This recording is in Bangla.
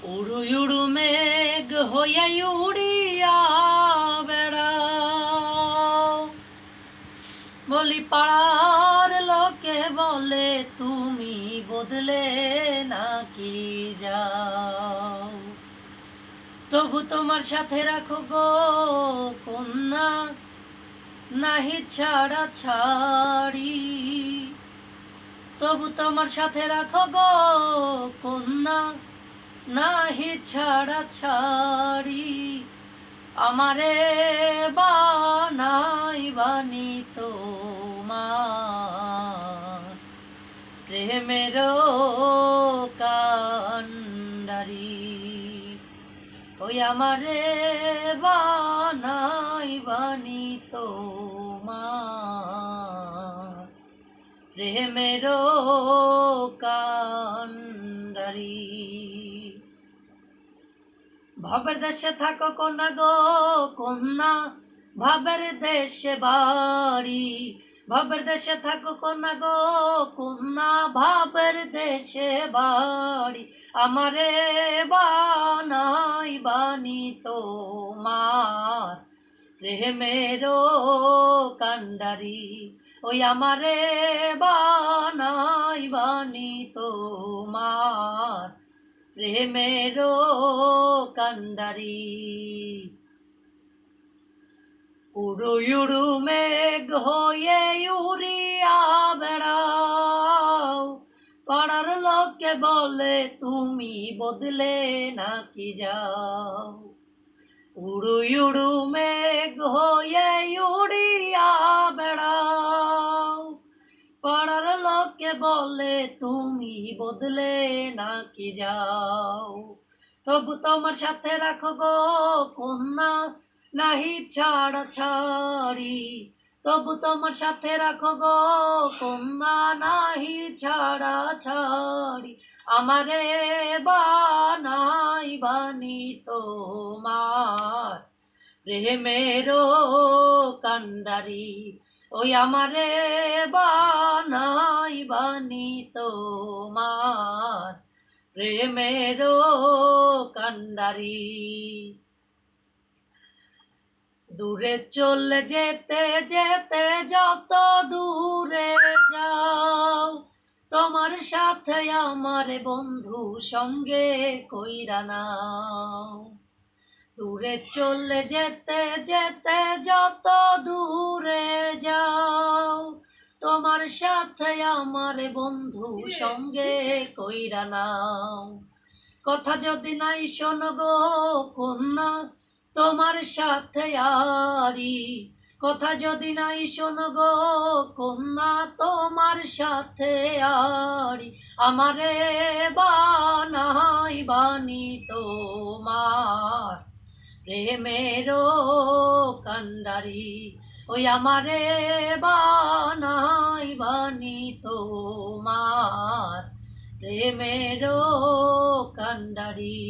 উড়ু উড়ু মেঘ হয়ে উড়িয়া বেড়াও, বলি পাড়ার লোকে বলে তুমি বদলে নাকি যাও। তবু তোমার সাথে রাখো গো কন্যা, নাহি ছাড়া ছাড়ি। তবু তোমার সাথে রাখো গো কন্যা, নাহি ছাড়া ছাড়ি। আমারে বানাই বানি তোমার প্রেমের কান্ডারি। ওই আমারে বানাই বানি তোমার প্রেমের কান্ডারি। ভবের দেশে থাকো কন্যা গো কন্যা, ভবের দেশে বাড়ি। ভবের দেশে থাকো কন্যা গো কন্যা, ভবের দেশে বাড়ি। আমারে বানাই বানি তোমার প্রেমের কান্ডারি। ওই আমারে বানাই বানি তোমার প্রেমের কান্ডারি। উড়ু উড়ু মেঘ হয়ে উড়িয়া বেড়াও, পাড়ার লোকে বলে তুমি বদলে নাকি যাও। উড়ু উড়ু মেঘ হয়ে উড়িয়া বেড়াও, পাড়ার লোকে বলে তুমি বদলে নাকি যাও। তবু তোমার সাথে রাখো গো কন্যা, নাহি ছাড়া ছাড়ি। তবু তোমার সাথে রাখো গো কন্যা, নাহি ছাড়া ছাড়ি। আমারে বানাই বানি তোমার প্রেমের কান্ডারি। ওই আমারে বানাই বানি তোমার প্রেমের কান্ডারি। দূরে চলে যেতে যেতে যত দূরে যাও, তোমার সাথে আমার বন্ধু সঙ্গে কইরা নাও। দূরে চলে যেতে যেতে যত দূরে যাও, তোমার সাথে আমার বন্ধু সঙ্গে কইরা নাও। কথা যদি নাই শোনো গো কন্যা, তোমার সাথে আরি। কথা যদি নাই শোনো গো কন্যা, তোমার সাথে আরি। আমারে বানাই বানি তোমার প্রেমের কান্ডারি। ওই আমারে বানাই বানি তোমার প্রেমের কান্ডারি।